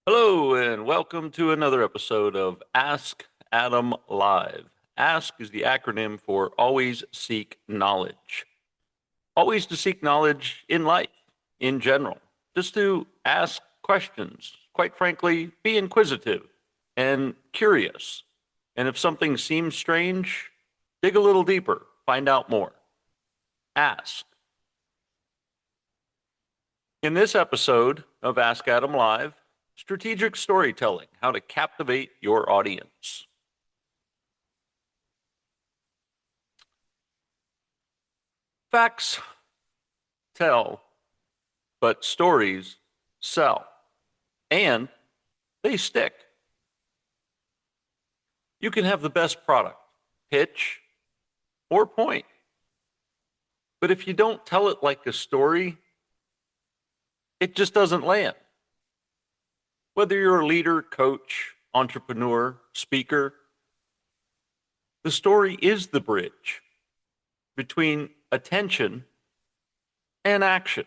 Hello, and welcome to another episode of Ask Adam Live. ASK is the acronym for Always Seek Knowledge. Always to seek knowledge in life, in general. Just to ask questions. Quite frankly, be inquisitive and curious. And if something seems strange, dig a little deeper, find out more. Ask. In this episode of Ask Adam Live, strategic storytelling, how to captivate your audience. Facts tell, but stories sell, and they stick. You can have the best product, pitch, or point, but if you don't tell it like a story, it just doesn't land. Whether you're a leader, coach, entrepreneur, speaker, the story is the bridge between attention and action.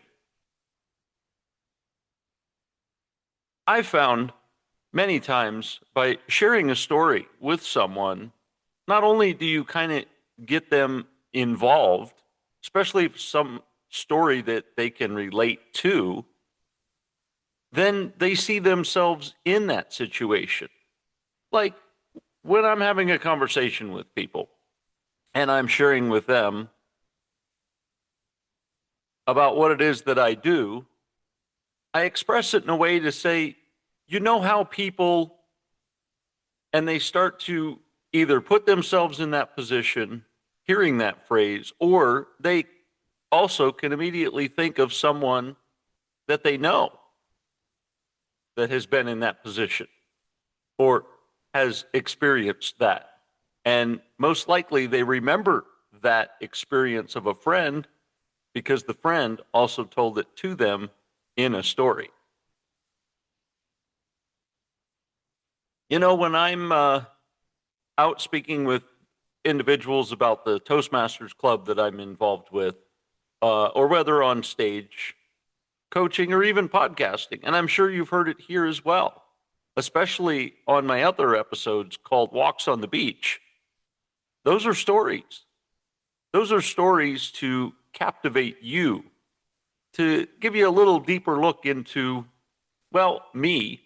I've found many times by sharing a story with someone, not only do you kind of get them involved, especially if some story that they can relate to, then they see themselves in that situation. Like when I'm having a conversation with people and I'm sharing with them about what it is that I do, I express it in a way to say, you know how people, and they start to either put themselves in that position, hearing that phrase, or they also can immediately think of someone that they know that has been in that position or has experienced that. And most likely they remember that experience of a friend because the friend also told it to them in a story. You know, when I'm out speaking with individuals about the Toastmasters Club that I'm involved with, or whether on stage, coaching, or even podcasting, and I'm sure you've heard it here as well, especially on my other episodes called Walks on the Beach. Those are stories. Those are stories to captivate you, to give you a little deeper look into, well, me,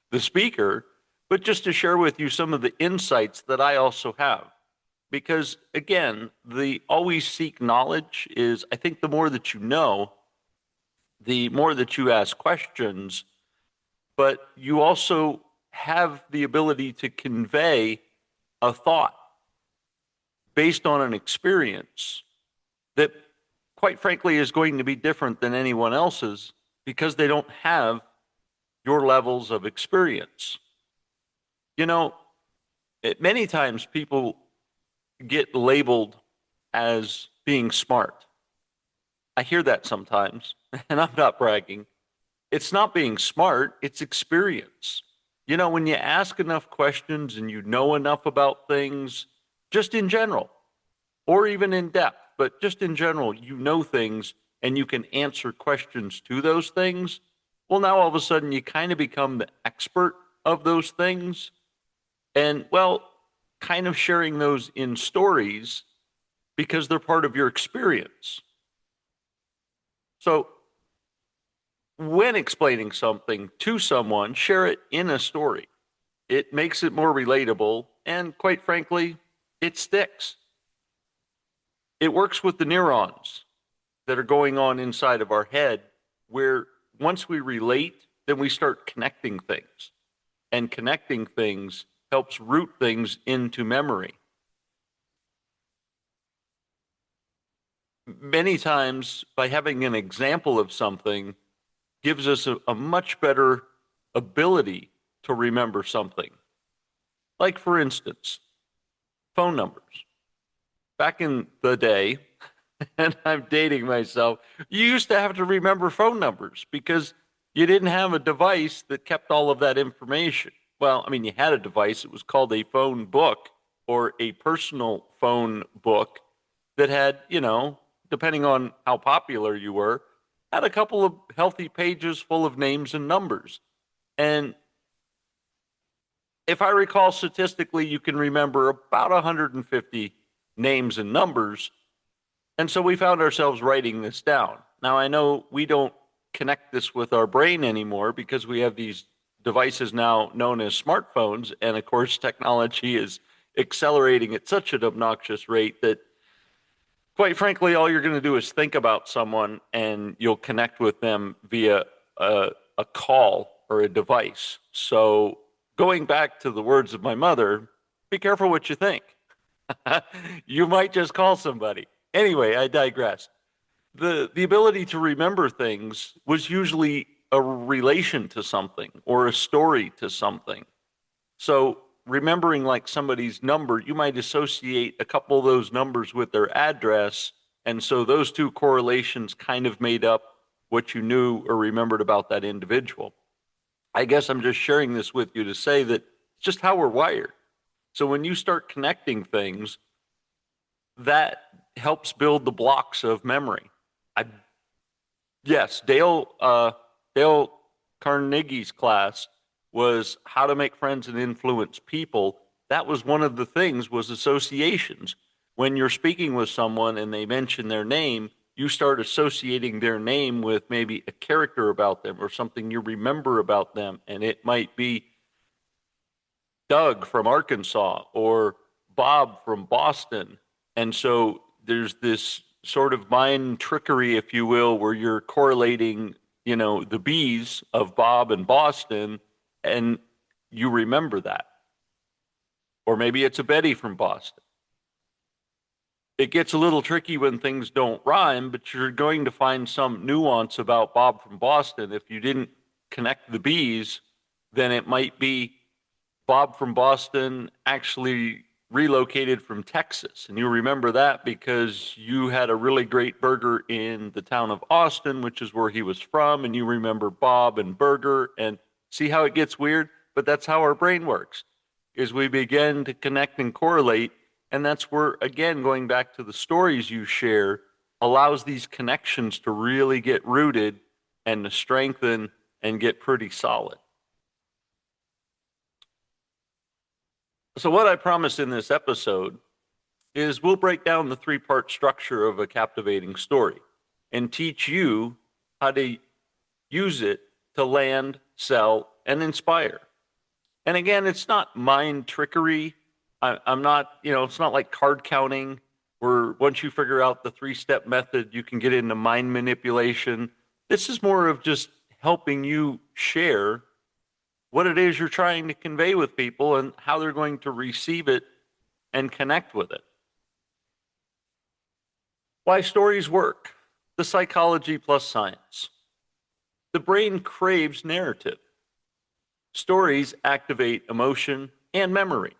the speaker, but just to share with you some of the insights that I also have. Because again, the always seek knowledge is, I think the more that you know, the more that you ask questions, but you also have the ability to convey a thought based on an experience that, quite frankly, is going to be different than anyone else's because they don't have your levels of experience. You know, many times people get labeled as being smart. I hear that sometimes, and I'm not bragging. It's not being smart, it's experience. You know, when you ask enough questions and you know enough about things, just in general, or even in depth, but just in general, you know things and you can answer questions to those things. Well, now all of a sudden you kind of become the expert of those things. And well, kind of sharing those in stories because they're part of your experience. So when explaining something to someone, share it in a story. It makes it more relatable, and quite frankly, it sticks. It works with the neurons that are going on inside of our head, where once we relate, then we start connecting things. And connecting things helps root things into memory. Many times, by having an example of something, gives us a much better ability to remember something. Like, for instance, phone numbers. Back in the day, and I'm dating myself, you used to have to remember phone numbers because you didn't have a device that kept all of that information. Well, I mean, you had a device, it was called a phone book or a personal phone book that had, you know, depending on how popular you were, had a couple of healthy pages full of names and numbers. And if I recall statistically, you can remember about 150 names and numbers. And so we found ourselves writing this down. Now, I know we don't connect this with our brain anymore because we have these devices now known as smartphones. And of course, technology is accelerating at such an obnoxious rate that, quite frankly, all you're going to do is think about someone and you'll connect with them via a call or a device. So, going back to the words of my mother, be careful what you think. You might just call somebody. Anyway, I digress. The ability to remember things was usually a relation to something or a story to something. So remembering like somebody's number, you might associate a couple of those numbers with their address. And so those two correlations kind of made up what you knew or remembered about that individual. I guess I'm just sharing this with you to say that it's just how we're wired. So when you start connecting things, that helps build the blocks of memory. I, yes, Dale Carnegie's class was how to make friends and influence people. That was one of the things was associations. When you're speaking with someone and they mention their name, you start associating their name with maybe a character about them or something you remember about them. And it might be Doug from Arkansas or Bob from Boston. And so there's this sort of mind trickery, if you will, where you're correlating, the B's of Bob and Boston, and you remember that. Or maybe it's a Betty from Boston. It gets a little tricky when things don't rhyme, but you're going to find some nuance about Bob from Boston. If you didn't connect the B's, then it might be Bob from Boston actually relocated from Texas. And you remember that because you had a really great burger in the town of Austin, which is where he was from. And you remember Bob and burger, and see how it gets weird? But that's how our brain works, is we begin to connect and correlate. And that's where, again, going back to the stories you share, allows these connections to really get rooted and to strengthen and get pretty solid. So what I promised in this episode is we'll break down the three-part structure of a captivating story and teach you how to use it to land, sell, and inspire. And again, it's not mind trickery. I'm not, it's not like card counting where once you figure out the three-step method, you can get into mind manipulation. This is more of just helping you share what it is you're trying to convey with people and how they're going to receive it and connect with it. Why stories work. The psychology plus science. The brain craves narrative. Stories activate emotion and memory.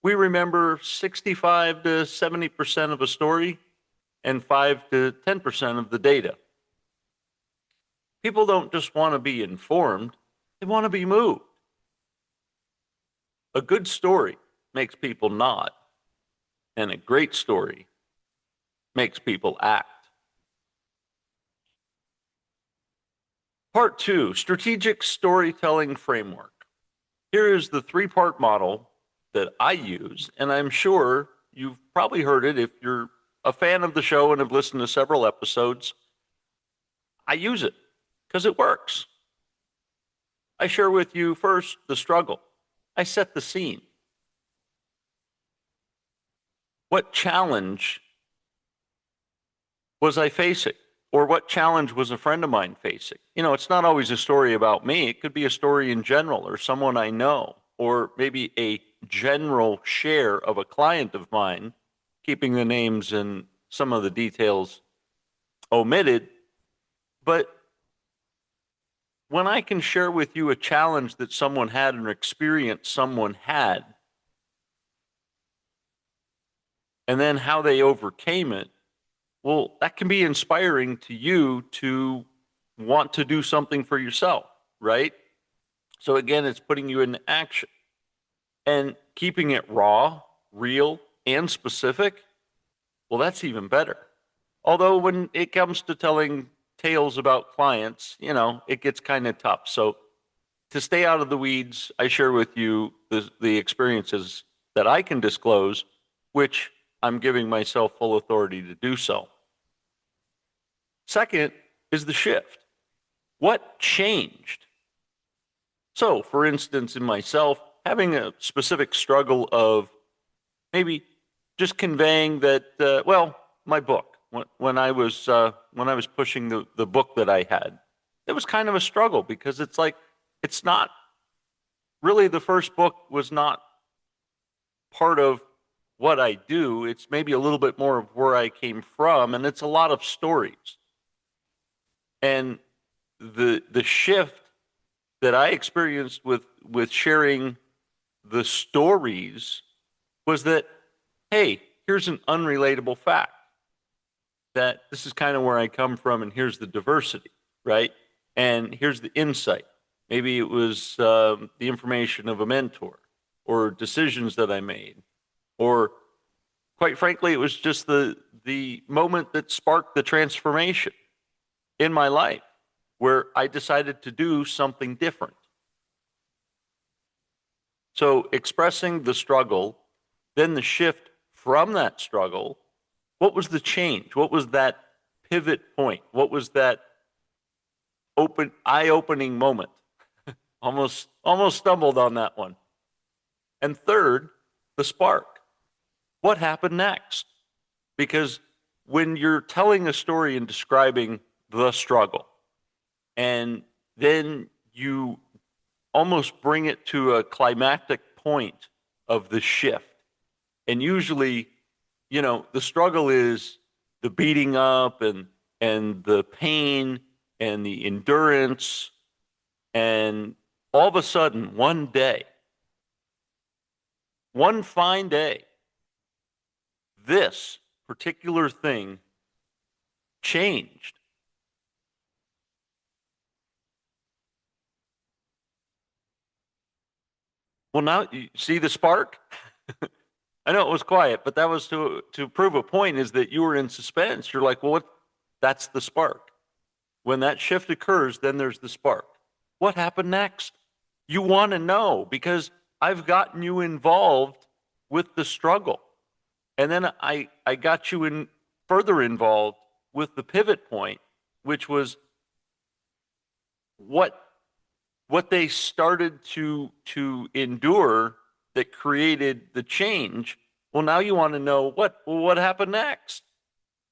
We remember 65 to 70% of a story and 5 to 10% of the data. People don't just want to be informed, they want to be moved. A good story makes people nod, and a great story makes people act. Part 2, strategic storytelling framework. Here is the three-part model that I use, and I'm sure you've probably heard it if you're a fan of the show and have listened to several episodes. I use it because it works. I share with you first the struggle. I set the scene. What challenge was I facing? Or what challenge was a friend of mine facing? It's not always a story about me. It could be a story in general or someone I know, or maybe a general share of a client of mine, keeping the names and some of the details omitted. But when I can share with you a challenge that someone had or an experience someone had, and then how they overcame it, well, that can be inspiring to you to want to do something for yourself, right? So again, it's putting you into action and keeping it raw, real, and specific. Well, that's even better. Although when it comes to telling tales about clients, it gets kind of tough. So to stay out of the weeds, I share with you the experiences that I can disclose, which I'm giving myself full authority to do so. Second is the shift. What changed? So, for instance, in myself, having a specific struggle of maybe just conveying that, my book, when I was pushing the book that I had, it was kind of a struggle because it's like, it's not really, the first book was not part of what I do. It's maybe a little bit more of where I came from, and it's a lot of stories. And the shift that I experienced with sharing the stories was that, hey, here's an unrelatable fact that this is kind of where I come from, and here's the diversity, right? And here's the insight. Maybe it was the information of a mentor, or decisions that I made, or quite frankly, it was just the moment that sparked the transformation in my life where I decided to do something different. So expressing the struggle, then the shift from that struggle, what was the change? What was that pivot point? What was that eye-opening moment? Almost stumbled on that one. And third, the spark. What happened next? Because when you're telling a story and describing the struggle, and then you almost bring it to a climactic point of the shift. And usually, the struggle is the beating up and the pain and the endurance. And all of a sudden, one day, one fine day, this particular thing changed. Well, now you see the spark? I know it was quiet, but that was to prove a point, is that you were in suspense. You're like, well, that's the spark. When that shift occurs, then there's the spark. What happened next? You want to know, because I've gotten you involved with the struggle. And then I got you further involved with the pivot point, which was what they started to endure that created the change. Well, now you want to know what happened next,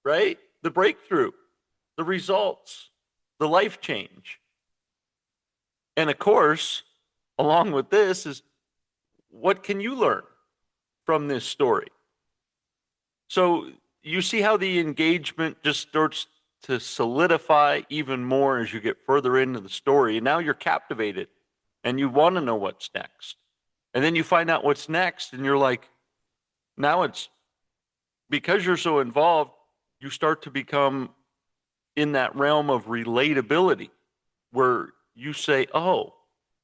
right? The breakthrough, the results, the life change. And of course, along with this is, what can you learn from this story? So you see how the engagement just starts to solidify even more as you get further into the story. And now you're captivated and you want to know what's next. And then you find out what's next, and you're like, now it's because you're so involved, you start to become in that realm of relatability where you say, oh,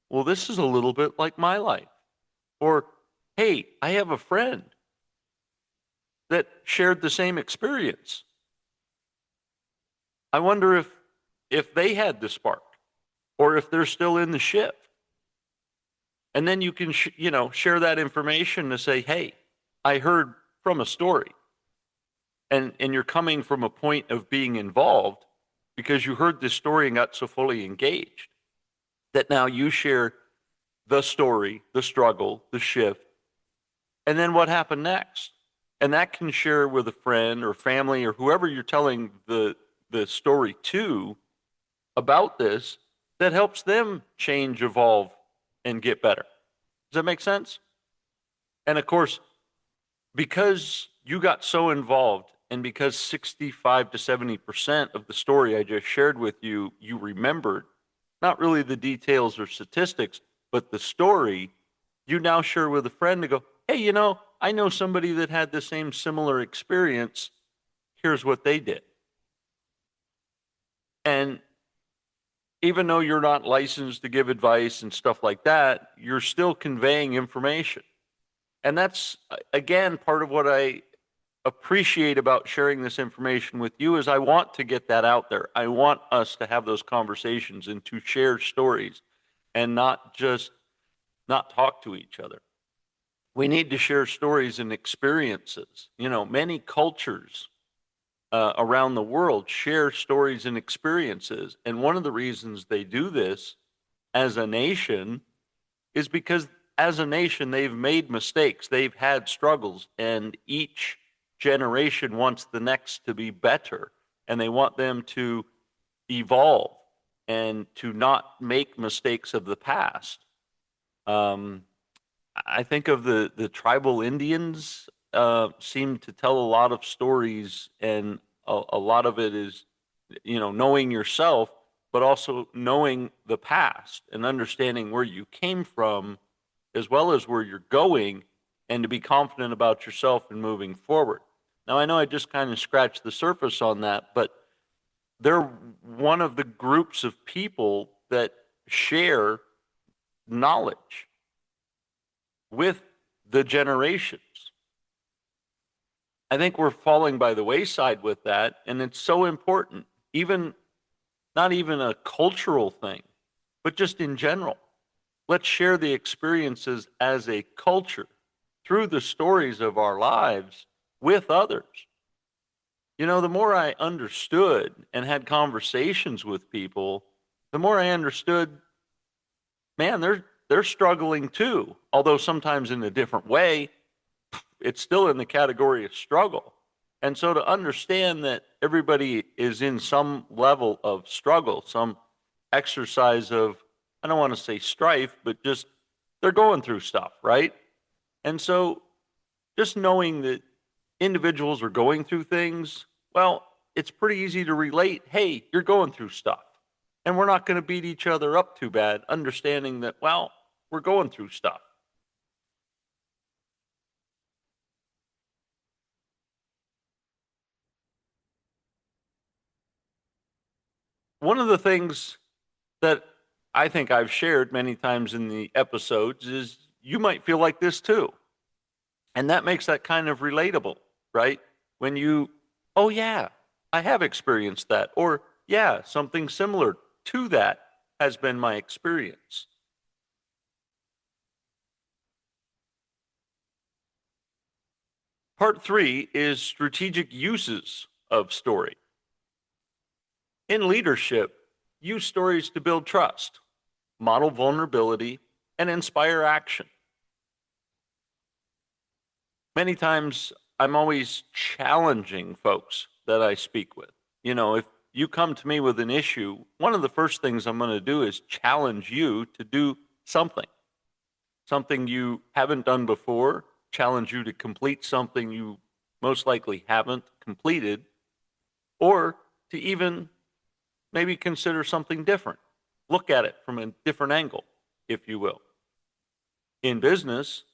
well, this is a little bit like my life. Or, hey, I have a friend that shared the same experience. I wonder if they had the spark, or if they're still in the shift. And then you can share that information to say, hey, I heard from a story. And you're coming from a point of being involved because you heard this story and got so fully engaged that now you share the story, the struggle, the shift, and then what happened next. And that can share with a friend or family or whoever you're telling the story to about this, that helps them change, evolve, and get better. Does that make sense? And of course, because you got so involved, and because 65 to 70% of the story I just shared with you, you remembered, not really the details or statistics, but the story, you now share with a friend to go, hey, I know somebody that had the same similar experience. Here's what they did. And even though you're not licensed to give advice and stuff like that, you're still conveying information. And that's, again, part of what I appreciate about sharing this information with you, is I want to get that out there. I want us to have those conversations and to share stories. and not just not talk to each other. We need to share stories and experiences. Many cultures around the world share stories and experiences. And one of the reasons they do this as a nation is because as a nation, they've made mistakes, they've had struggles, and each generation wants the next to be better. And they want them to evolve and to not make mistakes of the past. Um, I think of the tribal Indians seem to tell a lot of stories, and a lot of it is, knowing yourself, but also knowing the past and understanding where you came from, as well as where you're going, and to be confident about yourself and moving forward. Now, I know I just kind of scratched the surface on that, but they're one of the groups of people that share knowledge with the generations. I think we're falling by the wayside with that, and it's so important, even not even a cultural thing, but just in general. Let's share the experiences as a culture through the stories of our lives with others. The more I understood and had conversations with people, the more I understood, man, they're struggling too, although sometimes in a different way. It's still in the category of struggle. And so to understand that everybody is in some level of struggle, some exercise of, I don't want to say strife, but just they're going through stuff, right? And so just knowing that individuals are going through things, well, it's pretty easy to relate. Hey, you're going through stuff. And we're not going to beat each other up too bad, understanding that, well, we're going through stuff. One of the things that I think I've shared many times in the episodes is you might feel like this too. And that makes that kind of relatable, right? When you, oh, yeah, I have experienced that. Or, yeah, something similar to that has been my experience. Part three is strategic uses of story. In leadership, use stories to build trust, model vulnerability, and inspire action. Many times, I'm always challenging folks that I speak with. If you come to me with an issue, one of the first things I'm going to do is challenge you to do something you haven't done before, challenge you to complete something you most likely haven't completed, or to even maybe consider something different. Look at it from a different angle, if you will. In business,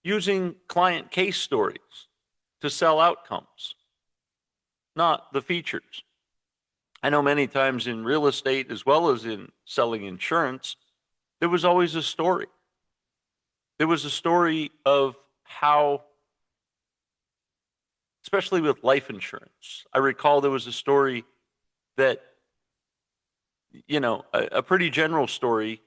using client case stories to sell outcomes, not the features. I know many times in real estate, as well as in selling insurance, there was always a story. There was a story of how, especially with life insurance, I recall there was a story that, a pretty general story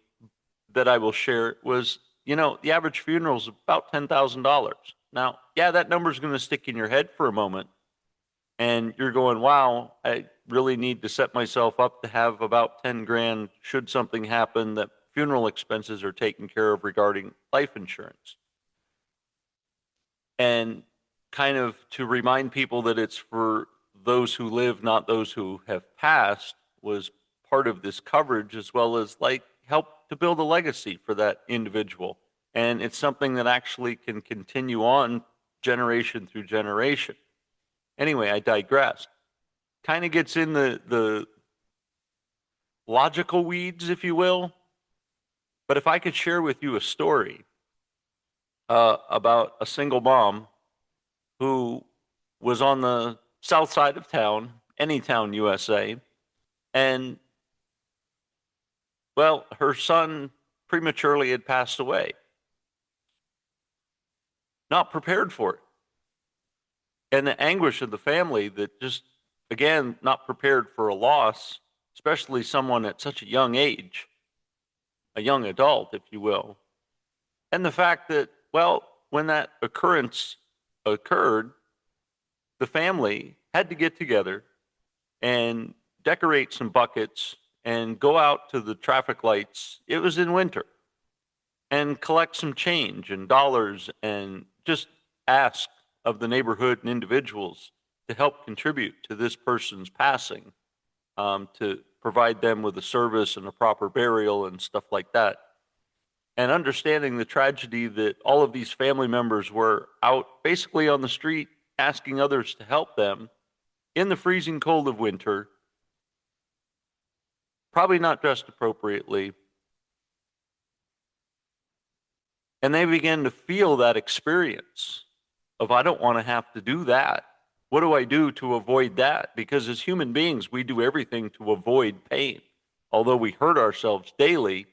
that I will share was, the average funeral is about $10,000. Now, yeah, that number is going to stick in your head for a moment. And you're going, wow, I really need to set myself up to have about 10 grand should something happen that funeral expenses are taken care of regarding life insurance. And kind of to remind people that it's for those who live, not those who have passed, was part of this coverage, as well as like help to build a legacy for that individual. And it's something that actually can continue on generation through generation. Anyway, I digress. Kind of gets in the logical weeds, if you will. But if I could share with you a story about a single mom who was on the south side of town, any town, USA, and, well, her son prematurely had passed away. Not prepared for it. And the anguish of the family that just, again, not prepared for a loss, especially someone at such a young age. a young adult, if you will. And the fact that, well, when that occurrence occurred, the family had to get together and decorate some buckets and go out to the traffic lights. It was in winter, and collect some change and dollars and just ask of the neighborhood and individuals to help contribute to this person's passing, to provide them with a service and a proper burial and stuff like that. And understanding the tragedy that all of these family members were out basically on the street asking others to help them in the freezing cold of winter, probably not dressed appropriately. And they began to feel that experience of, I don't want to have to do that. What do I do to avoid that? Because as human beings, we do everything to avoid pain. Although we hurt ourselves daily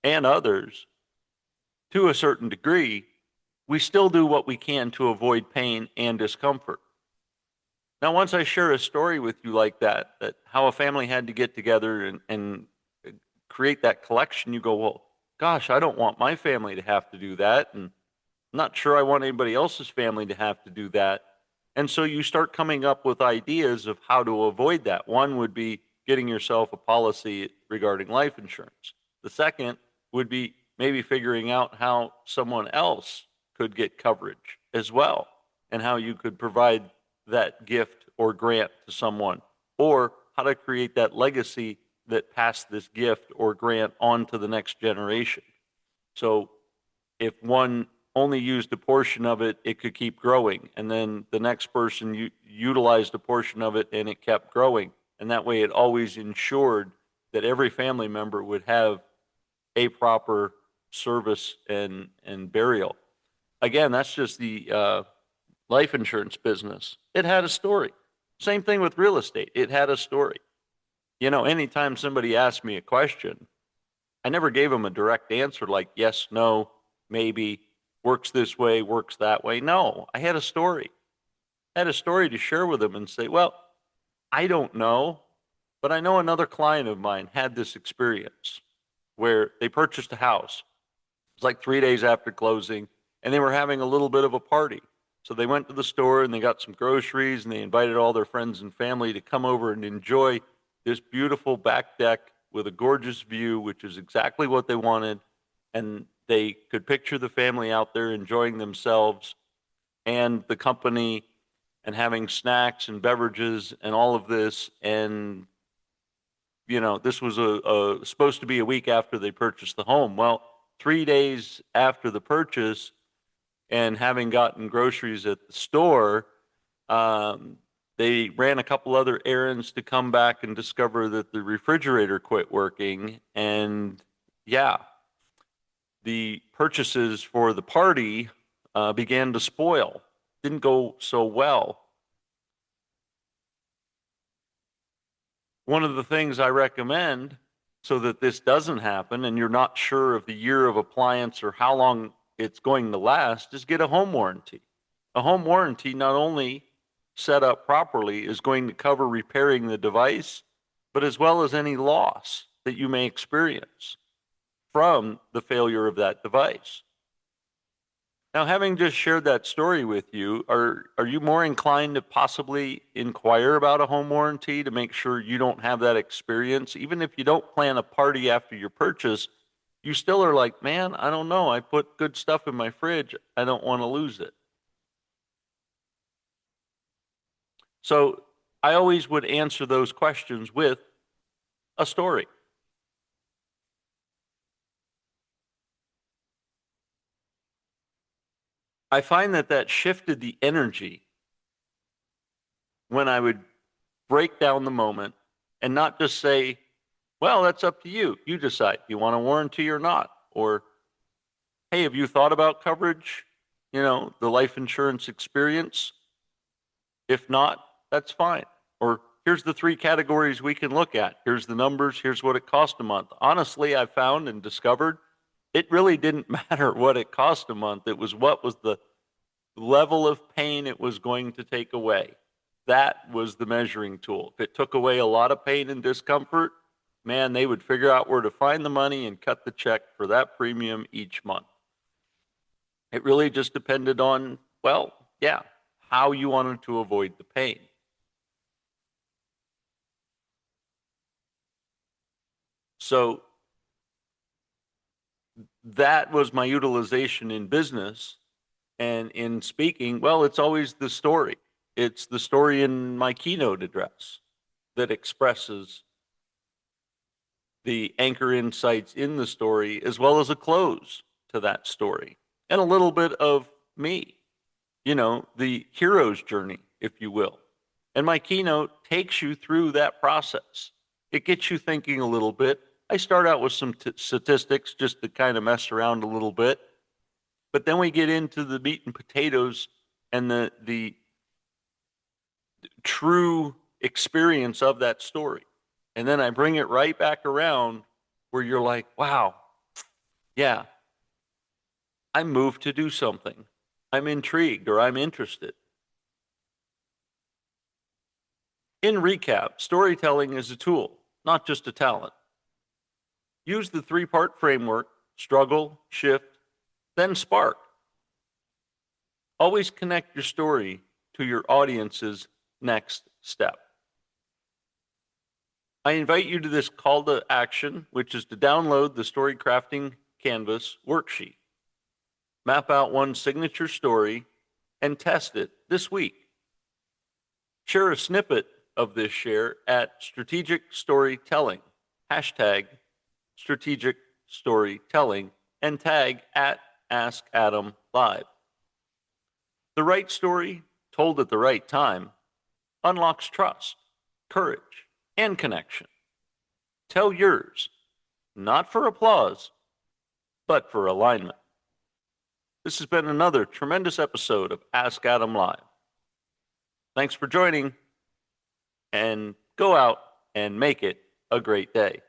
and others to a certain degree, we still do what we can to avoid pain and discomfort. Now, once I share a story with you like that, that how a family had to get together and create that collection, you go, well, gosh, I don't want my family to have to do that. And I'm not sure I want anybody else's family to have to do that. And so you start coming up with ideas of how to avoid that. One would be getting yourself a policy regarding life insurance. The second would be maybe figuring out how someone else could get coverage as well, and how you could provide that gift or grant to someone, or how to create that legacy that passed this gift or grant on to the next generation. So if one only used a portion of it, it could keep growing. And then the next person utilized a portion of it and it kept growing. And that way it always ensured that every family member would have a proper service and burial. Again, that's just the life insurance business. It had a story. Same thing with real estate. It had a story. You know, anytime somebody asked me a question, I never gave them a direct answer like yes, no, maybe, works this way, works that way. No, I had a story. I had a story to share with them and say, well, I don't know, but I know another client of mine had this experience where they purchased a house. It was like 3 days after closing, and they were having a little bit of a party. So they went to the store and they got some groceries and they invited all their friends and family to come over and enjoy this beautiful back deck with a gorgeous view, which is exactly what they wanted. And they could picture the family out there enjoying themselves and the company and having snacks and beverages and all of this. And, you know, this was supposed to be a week after they purchased the home. Well, 3 days after the purchase, and having gotten groceries at the store, they ran a couple other errands to come back and discover that the refrigerator quit working. And yeah, the purchases for the party began to spoil. Didn't go so well. One of the things I recommend so that this doesn't happen and you're not sure of the year of appliance or how long it's going to last, is get a home warranty. A home warranty, not only set up properly, is going to cover repairing the device, but as well as any loss that you may experience from the failure of that device. Now, having just shared that story with you, are you more inclined to possibly inquire about a home warranty to make sure you don't have that experience? Even if you don't plan a party after your purchase, you still are like, man, I don't know. I put good stuff in my fridge. I don't want to lose it. So I always would answer those questions with a story. I find that shifted the energy when I would break down the moment and not just say, well, that's up to you. You decide. You want a warranty or not? Or, hey, have you thought about coverage? You know, the life insurance experience? If not, that's fine. Or here's the 3 categories we can look at. Here's the numbers. Here's what it cost a month. Honestly, I found and discovered it really didn't matter what it cost a month. It was what was the level of pain it was going to take away. That was the measuring tool. If it took away a lot of pain and discomfort, man, they would figure out where to find the money and cut the check for that premium each month. It really just depended on, well, yeah, how you wanted to avoid the pain. So that was my utilization in business. And in speaking, well, it's always the story. It's the story in my keynote address that expresses the anchor insights in the story, as well as a close to that story, and a little bit of me, the hero's journey, if you will. And my keynote takes you through that process. It gets you thinking a little bit. I start out with some statistics just to kind of mess around a little bit. But then we get into the meat and potatoes and the true experience of that story. And then I bring it right back around where you're like, wow, yeah, I'm moved to do something. I'm intrigued or I'm interested. In recap, storytelling is a tool, not just a talent. Use the three-part framework: struggle, shift, then spark. Always connect your story to your audience's next step. I invite you to this call to action, which is to download the Story Crafting Canvas worksheet. Map out one signature story and test it this week. Share a snippet of this share at Strategic Storytelling, hashtag Strategic Storytelling, and tag at Ask Adam Live. The right story, told at the right time, unlocks trust, courage, and connection. Tell yours, not for applause, but for alignment. This has been another tremendous episode of Ask Adam Live. Thanks for joining, and go out and make it a great day.